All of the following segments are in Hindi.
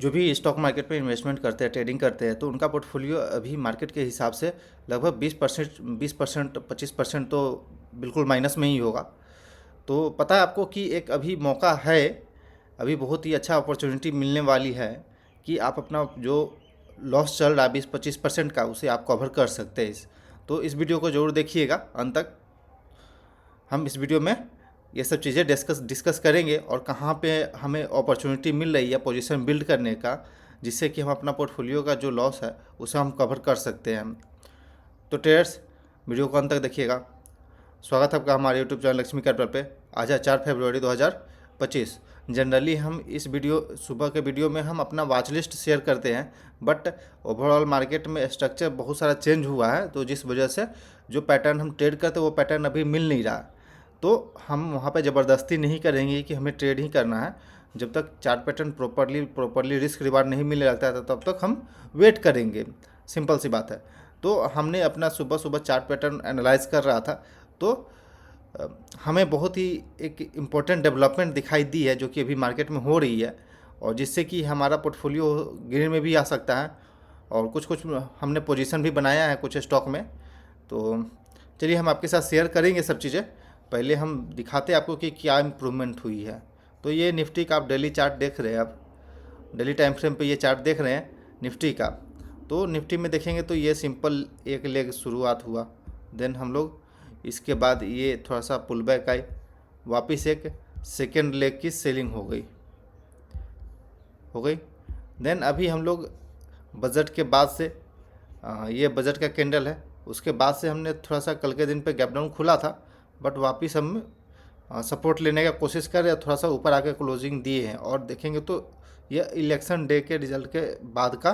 जो भी स्टॉक मार्केट में इन्वेस्टमेंट करते हैं, ट्रेडिंग करते हैं, तो उनका पोर्टफोलियो अभी मार्केट के हिसाब से लगभग 20%, 25% तो बिल्कुल माइनस में ही होगा। तो पता है आपको कि एक अभी मौका है, अभी बहुत ही अच्छा अपॉर्चुनिटी मिलने वाली है कि आप अपना जो लॉस चल रहा है 20-25% का, उसे आप कवर कर सकते हैं। तो इस वीडियो को ज़रूर देखिएगा अंत तक। हम इस वीडियो में ये सब चीज़ें डिस्कस करेंगे और कहाँ पे हमें अपॉर्चुनिटी मिल रही है पोजीशन बिल्ड करने का, जिससे कि हम अपना पोर्टफोलियो का जो लॉस है उसे हम कवर कर सकते हैं। तो ट्रेडर्स, वीडियो को अंत तक देखिएगा। स्वागत है आपका हमारे यूट्यूब चैनल लक्ष्मी कैपिटल पे। आज है 4 फरवरी 2025। जनरली हम इस वीडियो सुबह के वीडियो में हम अपना वॉच लिस्ट शेयर करते हैं, बट ओवरऑल मार्केट में स्ट्रक्चर बहुत सारा चेंज हुआ है, तो जिस वजह से जो पैटर्न हम ट्रेड करते हैं वो पैटर्न अभी मिल नहीं रहा। तो हम वहाँ पे ज़बरदस्ती नहीं करेंगे कि हमें ट्रेड ही करना है। जब तक chart pattern properly risk reward नहीं मिलने लगता है तब तक हम वेट करेंगे। सिंपल सी बात है। तो हमने अपना सुबह सुबह चार्ट पैटर्न एनालाइज कर रहा था, तो हमें बहुत ही एक इम्पोर्टेंट डेवलपमेंट दिखाई दी है जो कि अभी मार्केट में हो रही है, और जिससे कि हमारा पोर्टफोलियो ग्रीन में भी आ सकता है, और कुछ कुछ हमने पोजीशन भी बनाया है कुछ स्टॉक में। तो चलिए हम आपके साथ शेयर करेंगे सब चीज़ें। पहले हम दिखाते हैं आपको कि क्या इम्प्रूवमेंट हुई है। तो ये निफ्टी का आप डेली चार्ट देख रहे हैं, आप डेली टाइम फ्रेम पे ये चार्ट देख रहे हैं निफ्टी का। तो निफ्टी में देखेंगे तो ये सिंपल एक लेग शुरुआत हुआ, देन हम लोग इसके बाद ये थोड़ा सा पुल बैक आई, वापस एक सेकेंड लेग की सेलिंग हो गई। देन अभी हम लोग बजट के बाद से ये बजट का कैंडल है, उसके बाद से हमने थोड़ा सा कल के दिन पे गैप डाउन खुला था, बट वापस हम सपोर्ट लेने का कोशिश कर रहे हैं, थोड़ा सा ऊपर आके क्लोजिंग दिए हैं। और देखेंगे तो ये इलेक्शन डे के रिजल्ट के बाद का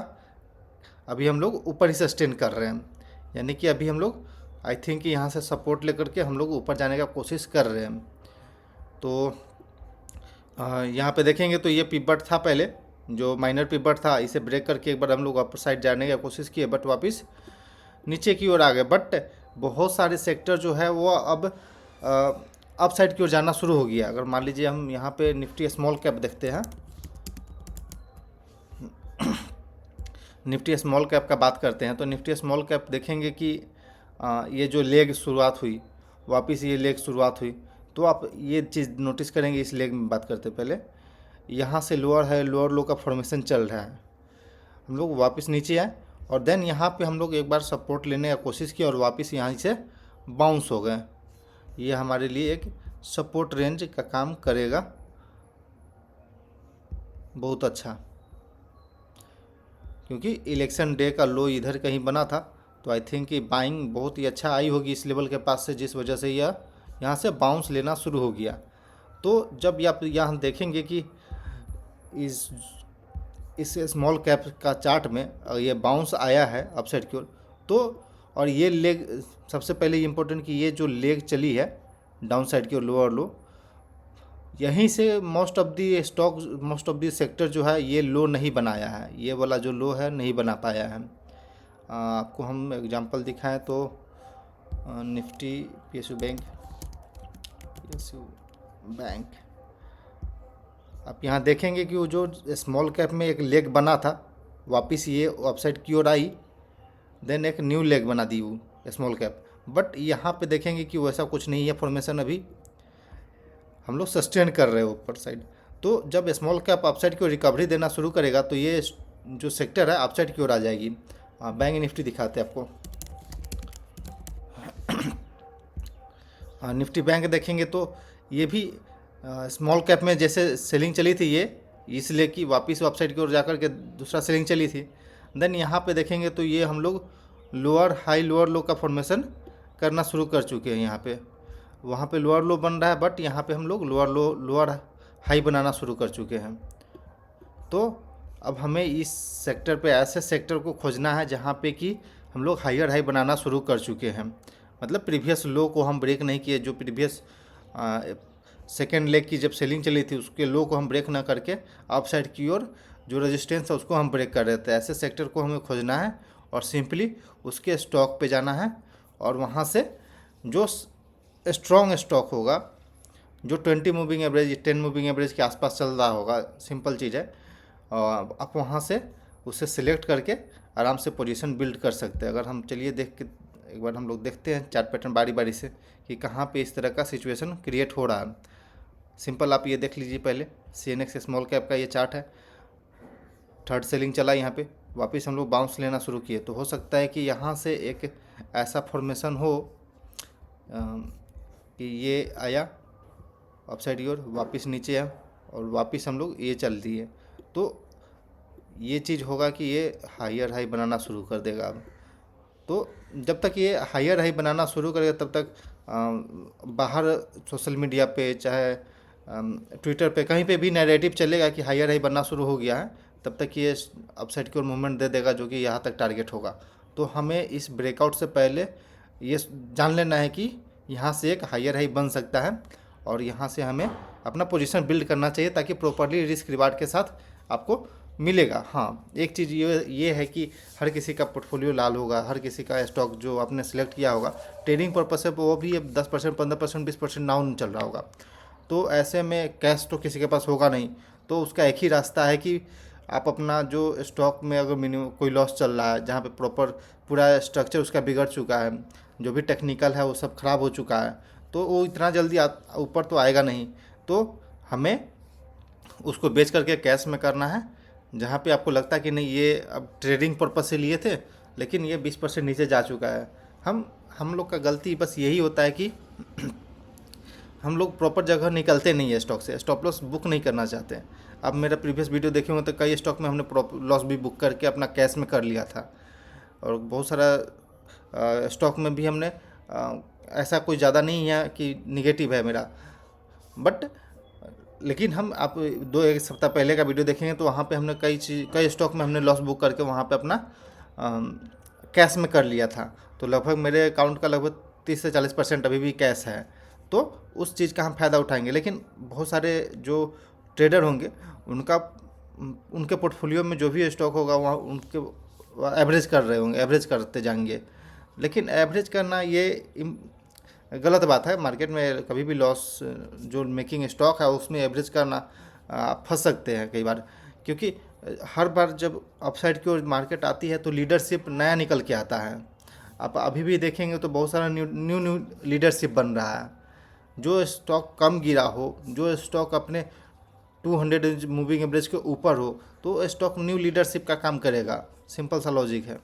अभी हम लोग ऊपर ही सस्टेन कर रहे हैं, यानी कि अभी हम लोग आई थिंक यहाँ से सपोर्ट लेकर के हम लोग ऊपर जाने का कोशिश कर रहे हैं। तो यहाँ पे देखेंगे तो ये पिवट था पहले, जो माइनर पिवट था, इसे ब्रेक करके एक बार हम लोग अपर साइड जाने का कोशिश किए, बट वापस नीचे की ओर आ गए। बट बहुत सारे सेक्टर जो है वो अब अप साइड की ओर जाना शुरू हो गया। अगर मान लीजिए हम यहाँ पे निफ्टी स्मॉल कैप देखते हैं, निफ्टी स्मॉल कैप का बात करते हैं, तो निफ्टी स्मॉल कैप देखेंगे कि ये जो लेग शुरुआत हुई, वापस ये लेग शुरुआत हुई, तो आप ये चीज़ नोटिस करेंगे। इस लेग में बात करते पहले यहाँ से लोअर है, लोअर लो का फॉर्मेशन चल रहा है, हम लोग वापस नीचे आए और देन यहाँ पे हम लोग एक बार सपोर्ट लेने का कोशिश किया और वापस यहाँ से बाउंस हो गए। ये हमारे लिए एक सपोर्ट रेंज का काम करेगा, बहुत अच्छा, क्योंकि इलेक्शन डे का लो इधर कहीं बना था। तो आई थिंक कि बाइंग बहुत ही अच्छा आई होगी इस लेवल के पास से, जिस वजह से यह यहाँ से बाउंस लेना शुरू हो गया। तो जब आप यहाँ देखेंगे कि इस स्मॉल कैप का चार्ट में ये बाउंस आया है अपसाइड की ओर, तो और ये लेग सबसे पहले इम्पोर्टेंट कि ये जो लेग चली है डाउन साइड की ओर, लोअर लो, यहीं से मोस्ट ऑफ दी सेक्टर जो है ये लो नहीं बनाया है, ये वाला जो लो है नहीं बना पाया है। आपको हम एग्जांपल दिखाएं तो निफ्टी पीएसयू बैंक आप यहाँ देखेंगे कि वो जो स्मॉल कैप में एक लेग बना था, वापस ये अपसाइड की ओर आई, देन एक न्यू लेग बना दी वो स्मॉल कैप। बट यहाँ पे देखेंगे कि वैसा कुछ नहीं है फॉर्मेशन, अभी हम लोग सस्टेन कर रहे हैं ऊपर साइड। तो जब स्मॉल कैप अपसाइड की ओर रिकवरी देना शुरू करेगा तो ये जो सेक्टर है अपसाइड की ओर आ जाएगी। बैंक निफ्टी दिखाते हैं आपको। निफ्टी बैंक देखेंगे तो ये भी स्मॉल कैप में जैसे सेलिंग चली थी, ये इसलिए कि वापस अपसाइड की ओर जाकर के दूसरा सेलिंग चली थी। देन यहाँ पे देखेंगे तो ये हम लोग लोअर हाई लोअर लो का फॉर्मेशन करना शुरू कर चुके हैं। यहाँ पे वहाँ पे लोअर लो बन रहा है, बट यहाँ पे हम लोग लोअर लो लोअर हाई बनाना शुरू कर चुके हैं। तो अब हमें इस सेक्टर पे ऐसे सेक्टर को खोजना है जहाँ पे कि हम लोग हायर हाई बनाना शुरू कर चुके हैं, मतलब प्रीवियस लो को हम ब्रेक नहीं किए। जो प्रीवियस सेकेंड लेग की जब सेलिंग चली थी उसके लो को हम ब्रेक ना करके अप साइड की ओर जो रेजिस्टेंस है उसको हम ब्रेक कर रहे थे। ऐसे सेक्टर को हमें खोजना है और सिंपली उसके स्टॉक पे जाना है, और वहाँ से जो स्ट्रॉन्ग स्टॉक होगा, जो 20 मूविंग एवरेज 10 मूविंग एवरेज के आसपास चल रहा होगा, सिंपल चीज़ है, आप वहाँ से उसे सिलेक्ट करके आराम से पोजीशन बिल्ड कर सकते हैं। अगर हम चलिए देख के एक बार हम लोग देखते हैं चार्ट पैटर्न बारी बारी से कि कहाँ पे इस तरह का सिचुएशन क्रिएट हो रहा है। सिंपल आप ये देख लीजिए, पहले CNX स्मॉल कैप का ये चार्ट है, थर्ड सेलिंग चला, यहाँ पे वापस हम लोग बाउंस लेना शुरू किए। तो हो सकता है कि यहाँ से एक ऐसा फॉर्मेशन हो कि ये आया अपसाइड की ओर, वापस नीचे आया और वापस हम लोग ये चल दिए। तो ये चीज़ होगा कि ये हायर हाई बनाना शुरू कर देगा अब। तो जब तक ये हायर हाई बनाना शुरू करेगा तब तक बाहर सोशल मीडिया पे चाहे ट्विटर पे कहीं पे भी नैरेटिव चलेगा कि हायर हाई बनना शुरू हो गया है, तब तक ये अपसाइड की ओर मूवमेंट दे देगा जो कि यहाँ तक टारगेट होगा। तो हमें इस ब्रेकआउट से पहले ये जान लेना है कि यहाँ से एक हायर हाई बन सकता है और यहाँ से हमें अपना पोजीशन बिल्ड करना चाहिए ताकि प्रॉपरली रिस्क रिवार्ड के साथ आपको मिलेगा। हाँ, एक चीज़ ये है कि हर किसी का पोर्टफोलियो लाल होगा, हर किसी का स्टॉक जो आपने सेलेक्ट किया होगा ट्रेडिंग पर्पज से वो भी 10%, 15%, 20% डाउन चल रहा होगा। तो ऐसे में कैश तो किसी के पास होगा नहीं, तो उसका एक ही रास्ता है कि आप अपना जो स्टॉक में अगर मिनिमम कोई लॉस चल रहा है, जहाँ पे प्रॉपर पूरा स्ट्रक्चर उसका बिगड़ चुका है, जो भी टेक्निकल है वो सब ख़राब हो चुका है, तो वो इतना जल्दी ऊपर तो आएगा नहीं। तो हमें उसको बेच करके कैश में करना है, जहाँ पे आपको लगता है कि नहीं ये अब ट्रेडिंग पर्पज से लिए थे लेकिन ये 20% नीचे जा चुका है। हम लोग का गलती बस यही होता है कि हम लोग प्रॉपर जगह निकलते नहीं है स्टॉक से, स्टॉप लॉस बुक नहीं करना चाहते हैं। अब मेरा प्रीवियस वीडियो देखे होंगे तो कई स्टॉक में हमने लॉस भी बुक करके अपना कैश में कर लिया था, और बहुत सारा स्टॉक में भी हमने ऐसा कोई ज़्यादा नहीं है कि निगेटिव है मेरा, बट लेकिन हम आप एक सप्ताह पहले का वीडियो देखेंगे तो वहाँ पे हमने कई स्टॉक में हमने लॉस बुक करके वहाँ पे अपना कैश में कर लिया था। तो लगभग मेरे अकाउंट का लगभग 30 से 40% अभी भी कैश है, तो उस चीज़ का हम फ़ायदा उठाएंगे। लेकिन बहुत सारे जो ट्रेडर होंगे उनके पोर्टफोलियो में जो भी स्टॉक होगा वहाँ उनके एवरेज कर रहे होंगे, एवरेज करते जाएंगे। लेकिन एवरेज करना ये गलत बात है। मार्केट में कभी भी लॉस जो मेकिंग स्टॉक है उसमें एवरेज करना फंस सकते हैं कई बार, क्योंकि हर बार जब अपसाइड की ओर मार्केट आती है तो लीडरशिप नया निकल के आता है। आप अभी भी देखेंगे तो बहुत सारा न्यू लीडरशिप बन रहा है। जो स्टॉक कम गिरा हो, जो स्टॉक अपने 200 मूविंग एवरेज के ऊपर हो, तो स्टॉक न्यू लीडरशिप का काम करेगा। सिंपल सा लॉजिक है।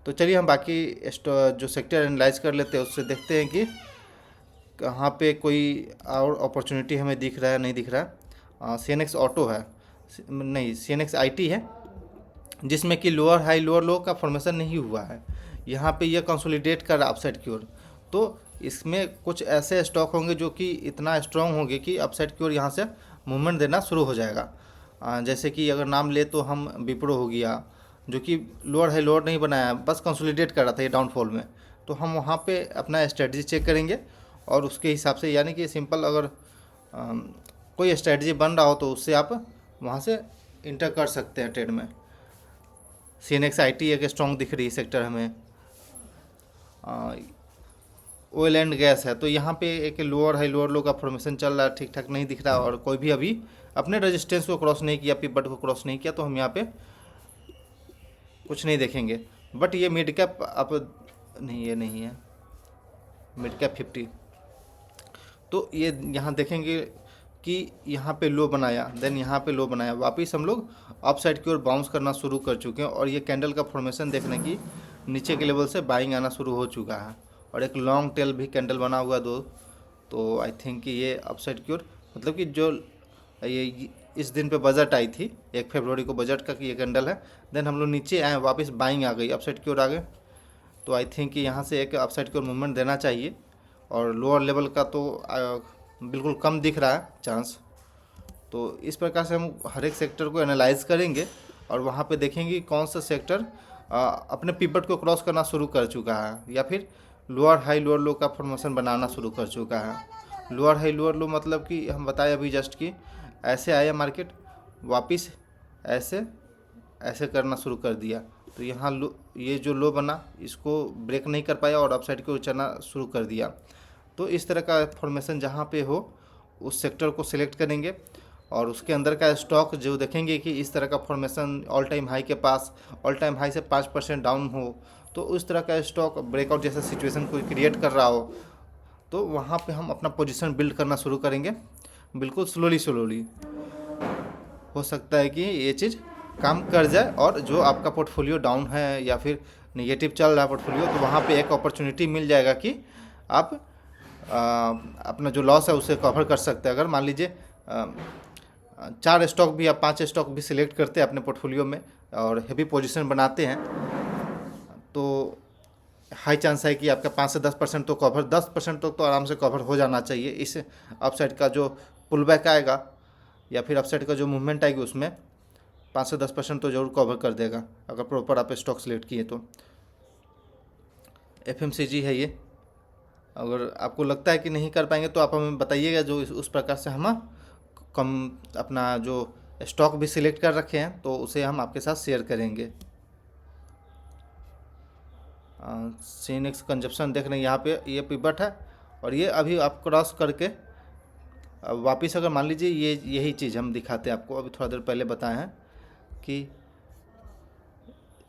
तो चलिए हम बाकी जो सेक्टर एनालाइज कर लेते हैं, उससे देखते हैं कि कहाँ पे कोई और अपॉर्चुनिटी हमें दिख रहा है नहीं दिख रहा है। CNX ऑटो है, नहीं CNX IT है, जिसमें कि लोअर हाई लोअर लो का फॉर्मेशन नहीं हुआ है। यहाँ पे ये कंसोलिडेट कर रहा है अपसाइड की ओर। तो इसमें कुछ ऐसे स्टॉक होंगे जो कि इतना स्ट्रॉन्ग होंगे कि अपसाइड की ओर यहाँ से मूवमेंट देना शुरू हो जाएगा। जैसे कि अगर नाम ले तो हम विप्रो हो गया, जो कि लोअर हाई लोअर नहीं बनाया, बस कंसोलिडेट कर रहा था ये डाउनफॉल में। तो हम वहाँ पे अपना स्ट्रेटजी चेक करेंगे और उसके हिसाब से, यानी कि सिंपल अगर कोई स्ट्रेटजी बन रहा हो तो उससे आप वहाँ से इंटर कर सकते हैं ट्रेड में। CNX IT एक स्ट्रॉन्ग दिख रही है सेक्टर हमें। ऑयल एंड गैस है, तो यहाँ पे एक लोअर हाई लोअर लो का फॉर्मेशन चल रहा है, ठीक ठाक नहीं दिख रहा, और कोई भी अभी अपने रेजिस्टेंस को क्रॉस नहीं किया, पिवट को क्रॉस नहीं किया, तो हम यहाँ पे कुछ नहीं देखेंगे। बट ये मिड कैप आप नहीं, ये नहीं है मिड कैप 50, तो ये यहाँ देखेंगे कि यहाँ पे लो बनाया, देन यहाँ पे लो बनाया, वापस हम लोग अप साइड की ओर बाउंस करना शुरू कर चुके हैं। और ये कैंडल का फॉर्मेशन देखने की नीचे के लेवल से बाइंग आना शुरू हो चुका है, और एक लॉन्ग टेल भी कैंडल बना हुआ दो। तो आई थिंक कि ये अप साइड की ओर, मतलब कि जो ये इस दिन पे बजट आई थी 1 फरवरी को बजट का कि ये कैंडल है, देन हम लोग नीचे आए, वापस बाइंग आ गई, अप साइड की ओर आ गए। तो आई थिंक कि यहाँ से एक अप साइड की ओर मूवमेंट देना चाहिए, और लोअर लेवल का तो बिल्कुल कम दिख रहा है चांस। तो इस प्रकार से हम हर एक सेक्टर को एनालाइज करेंगे और वहाँ पे देखेंगे कौन सा सेक्टर अपने पिवट को क्रॉस करना शुरू कर चुका है, या फिर लोअर हाई लोअर लो का फॉर्मेशन बनाना शुरू कर चुका है। लोअर हाई लोअर लो मतलब कि हम बताए अभी जस्ट कि ऐसे आया मार्केट, वापस ऐसे ऐसे करना शुरू कर दिया, तो यहाँ ये जो लो बना इसको ब्रेक नहीं कर पाया और अपसाइड को चलना शुरू कर दिया। तो इस तरह का फॉर्मेशन जहाँ पे हो उस सेक्टर को सिलेक्ट करेंगे और उसके अंदर का स्टॉक जो देखेंगे कि इस तरह का फॉर्मेशन ऑल टाइम हाई के पास, ऑल टाइम हाई से 5% डाउन हो, तो उस तरह का स्टॉक ब्रेकआउट जैसा सिचुएशन कोई क्रिएट कर रहा हो, तो वहाँ पे हम अपना पोजीशन बिल्ड करना शुरू करेंगे, बिल्कुल स्लोली स्लोली। हो सकता है कि ये चीज़ काम कर जाए और जो आपका पोर्टफोलियो डाउन है या फिर नेगेटिव चल रहा है पोर्टफोलियो, तो वहाँ पे एक अपॉर्चुनिटी मिल जाएगा कि आप अपना जो लॉस है उसे कवर कर सकते हैं। अगर मान लीजिए 4 स्टॉक भी या 5 स्टॉक भी सिलेक्ट करते हैं अपने पोर्टफोलियो में और हेवी पोजीशन बनाते हैं, तो हाई चांस है कि आपका 5 से 10% तो कवर, 10% तो आराम से कवर हो जाना चाहिए। इस अपसाइड का जो पुल बैक आएगा या फिर अपसाइड का जो मूवमेंट आएगी उसमें 5 से 10% तो ज़रूर कवर कर देगा, अगर प्रॉपर आप स्टॉक सेलेक्ट किए तो। FMCG है ये। अगर आपको लगता है कि नहीं कर पाएंगे तो आप हमें बताइएगा, जो उस प्रकार से हम कम अपना जो स्टॉक भी सिलेक्ट कर रखे हैं तो उसे हम आपके साथ शेयर करेंगे। सीनेक्स कंजप्शन देख रहे हैं यहाँ पे, ये पिवट है और ये अभी आप क्रॉस करके अब वापस, अगर मान लीजिए ये यही चीज़ हम दिखाते हैं आपको, अभी थोड़ा देर पहले बताए हैं कि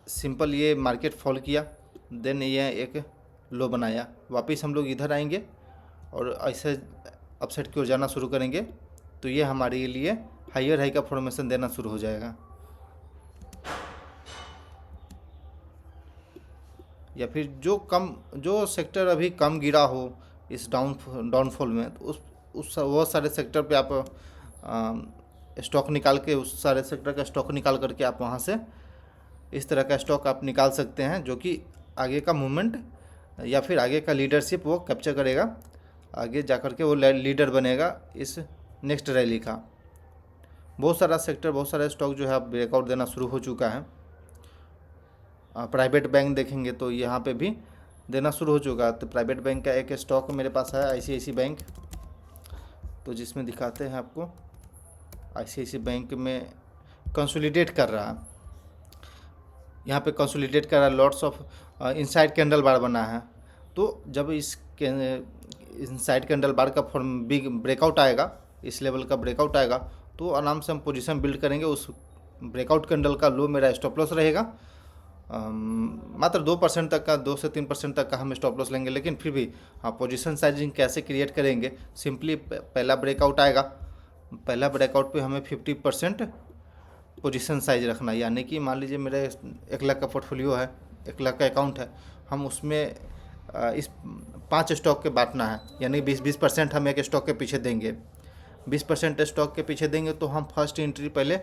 सिंपल ये मार्केट फॉल किया, देन ये एक लो बनाया, वापस हम लोग इधर आएंगे और ऐसे अपसाइड की ओर जाना शुरू करेंगे, तो ये हमारे लिए हायर हाई का फॉर्मेशन देना शुरू हो जाएगा। या फिर जो सेक्टर अभी कम गिरा हो इस डाउनफॉल में, तो उस वो सारे सेक्टर पे आप स्टॉक निकाल के, उस सारे सेक्टर का स्टॉक निकाल करके आप वहाँ से इस तरह का स्टॉक आप निकाल सकते हैं, जो कि आगे का मूवमेंट या फिर आगे का लीडरशिप वो कैप्चर करेगा, आगे जा कर के वो लीडर बनेगा इस नेक्स्ट रैली का। बहुत सारा सेक्टर, बहुत सारा स्टॉक जो है ब्रेकआउट देना शुरू हो चुका है। प्राइवेट बैंक देखेंगे तो यहाँ पे भी देना शुरू हो चुका है। तो प्राइवेट बैंक का एक स्टॉक मेरे पास है ICICI बैंक, तो जिसमें दिखाते हैं आपको ICICI बैंक में कंसोलिडेट कर रहा है, यहाँ पे कंसोलिडेट कर रहा है, लॉट्स ऑफ इनसाइड कैंडल बार बना है। तो जब इस इनसाइड कैंडल बार का फॉर्म बिग ब्रेकआउट आएगा, इस लेवल का ब्रेकआउट आएगा, तो आराम से हम पोजीशन बिल्ड करेंगे। उस ब्रेकआउट कैंडल का लो मेरा स्टॉप लॉस रहेगा, मात्र 2% तक का, 2 से 3% तक का हम स्टॉप लॉस लेंगे। लेकिन फिर भी हाँ, पोजीशन साइजिंग कैसे क्रिएट करेंगे, सिंपली पहला ब्रेकआउट आएगा, पहला ब्रेकआउट पे हमें 50% पोजीशन साइज रखना है। यानी कि मान लीजिए मेरे 1 लाख का पोर्टफोलियो है, 1 लाख का अकाउंट है, हम उसमें इस 5 स्टॉक के बांटना है, यानी 20% हम एक स्टॉक के पीछे देंगे। 20% स्टॉक के पीछे देंगे तो हम फर्स्ट एंट्री पहले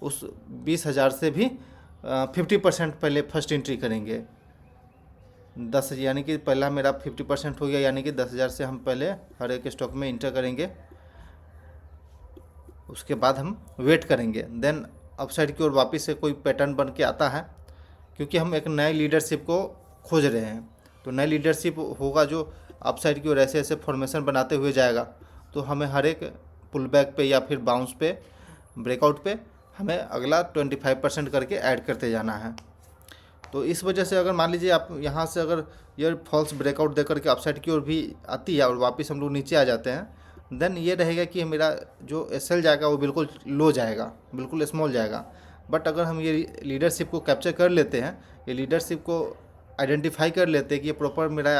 उस 20,000 से भी 50% पहले फर्स्ट एंट्री करेंगे। 10, यानी कि पहला मेरा 50% हो गया, यानी कि 10,000 से हम पहले हर एक स्टॉक में इंटर करेंगे। उसके बाद हम वेट करेंगे, देन अपसाइड की ओर वापस से कोई पैटर्न बन के आता है, क्योंकि हम एक नए लीडरशिप को खोज रहे हैं। तो नई लीडरशिप होगा जो अपसाइड की ओर ऐसे ऐसे फॉर्मेशन बनाते हुए जाएगा, तो हमें हर एक पुल बैक पे या फिर बाउंस पे, ब्रेकआउट पे हमें अगला 25% करके ऐड करते जाना है। तो इस वजह से अगर मान लीजिए आप यहाँ से अगर ये फॉल्स ब्रेकआउट दे करके अपसाइड की ओर भी आती है और वापस हम लोग नीचे आ जाते हैं, देन ये रहेगा कि मेरा जो SL जाएगा वो बिल्कुल लो जाएगा, बिल्कुल स्मॉल जाएगा। बट अगर हम ये लीडरशिप को कैप्चर कर लेते हैं, ये लीडरशिप को आइडेंटिफाई कर लेते हैं कि ये प्रॉपर मेरा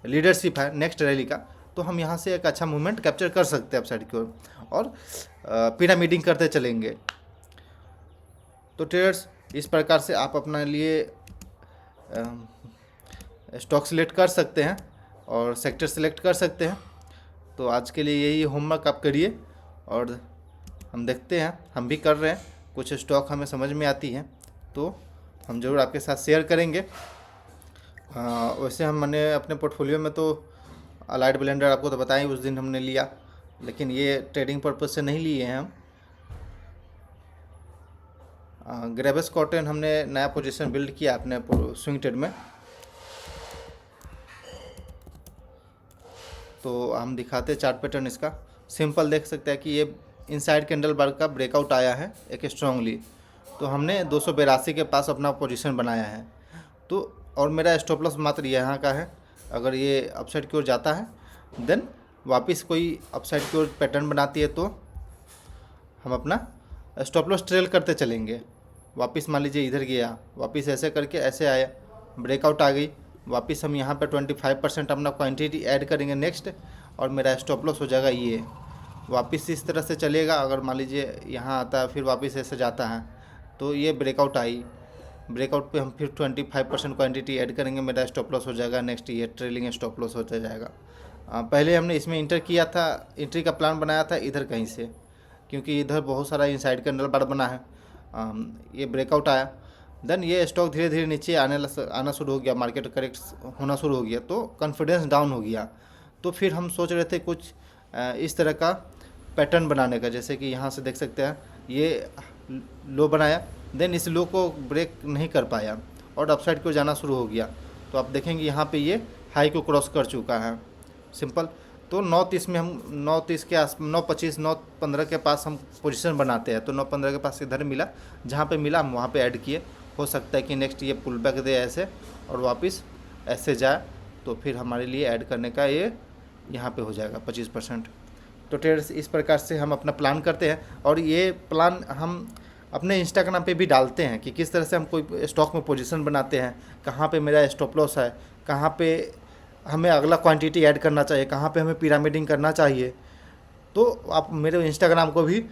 लीडरशिप है नेक्स्ट रैली का, तो हम यहाँ से एक अच्छा मूवमेंट कैप्चर कर सकते हैं अपसाइड की ओर और पिरामिडिंग करते चलेंगे। तो ट्रेडर्स, इस प्रकार से आप अपने लिए स्टॉक सिलेक्ट कर सकते हैं और सेक्टर सिलेक्ट कर सकते हैं। तो आज के लिए यही होमवर्क आप करिए और हम देखते हैं, हम भी कर रहे हैं, कुछ स्टॉक हमें समझ में आती है तो हम ज़रूर आपके साथ शेयर करेंगे। वैसे मैंने अपने पोर्टफोलियो में तो अलाइड ब्लेंडर आपको तो बताया उस दिन हमने लिया, लेकिन ये ट्रेडिंग पर्पज से नहीं लिए हैं हम। ग्रेविस कॉटन हमने नया पोजीशन बिल्ड किया अपने स्विंग ट्रेड में, तो हम दिखाते चार्ट पैटर्न इसका। सिंपल देख सकते हैं कि ये इनसाइड कैंडल बार का ब्रेकआउट आया है एक स्ट्रांगली, तो हमने 282 के पास अपना पोजीशन बनाया है। तो और मेरा स्टॉप लॉस मात्र यहाँ का है, अगर ये अपसाइड की ओर जाता है देन वापस कोई अपसाइड की ओर पैटर्न बनाती है तो हम अपना स्टॉप लॉस ट्रेल करते चलेंगे। वापस मान लीजिए इधर गया, वापस ऐसे करके ऐसे आया, ब्रेकआउट आ गई, वापस हम यहाँ पे 25% अपना क्वांटिटी ऐड करेंगे नेक्स्ट, और मेरा स्टॉप लॉस हो जाएगा ये। वापस इस तरह से चलेगा, अगर मान लीजिए यहाँ आता है फिर वापस ऐसे जाता है, तो ये ब्रेकआउट आई, ब्रेकआउट पे हम फिर 25% क्वांटिटी ऐड करेंगे, मेरा स्टॉप लॉस हो जाएगा नेक्स्ट, ये ट्रेलिंग स्टॉप लॉस होता जाएगा। पहले हमने इसमें इंटर किया था, एंट्री का प्लान बनाया था इधर कहीं से, क्योंकि इधर बहुत सारा इनसाइड कैंडल बार बना है। ये ब्रेकआउट आया, देन ये स्टॉक धीरे धीरे नीचे आना शुरू हो गया, मार्केट करेक्ट होना शुरू हो गया, तो कॉन्फिडेंस डाउन हो गया। तो फिर हम सोच रहे थे कुछ इस तरह का पैटर्न बनाने का, जैसे कि यहाँ से देख सकते हैं ये लो बनाया, देन इस लो को ब्रेक नहीं कर पाया और अपसाइड को जाना शुरू हो गया। तो आप देखेंगे यहाँ पे ये हाई को क्रॉस कर चुका है, सिंपल। तो 9:30 में हम 9:30 के आस 9:25 9:15 के पास हम पोजीशन बनाते हैं, तो 9:15 के पास इधर मिला, जहाँ पे मिला हम वहाँ पे ऐड किए। हो सकता है कि नेक्स्ट ये पुल बैक दे ऐसे और वापस ऐसे जाए, तो फिर हमारे लिए ऐड करने का ये यहाँ पे हो जाएगा 25%। तो ट्रेडर्स इस प्रकार से हम अपना प्लान करते हैं, और ये प्लान हम अपने इंस्टाग्राम पे भी डालते हैं कि किस तरह से हम कोई स्टॉक में पोजीशन बनाते हैं, कहाँ पे मेरा स्टॉप लॉस है, कहाँ पे हमें अगला क्वांटिटी ऐड करना चाहिए, कहाँ पे हमें पिरामिडिंग करना चाहिए। तो आप मेरे इंस्टाग्राम को भी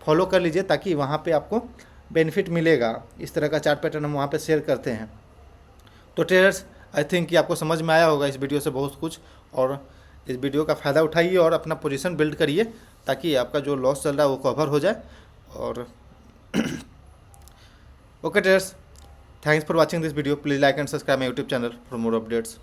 फॉलो कर लीजिए, ताकि वहाँ पे आपको बेनिफिट मिलेगा। इस तरह का चार्ट पैटर्न हम वहाँ पे शेयर करते हैं। तो ट्रेडर्स, आई थिंक कि आपको समझ में आया होगा इस वीडियो से बहुत कुछ, और इस वीडियो का फ़ायदा उठाइए और अपना पोजीशन बिल्ड करिए, ताकि आपका जो लॉस चल रहा है वो कवर हो जाए। और okay traders, thanks for watching this video, please like and subscribe my YouTube channel for more updates.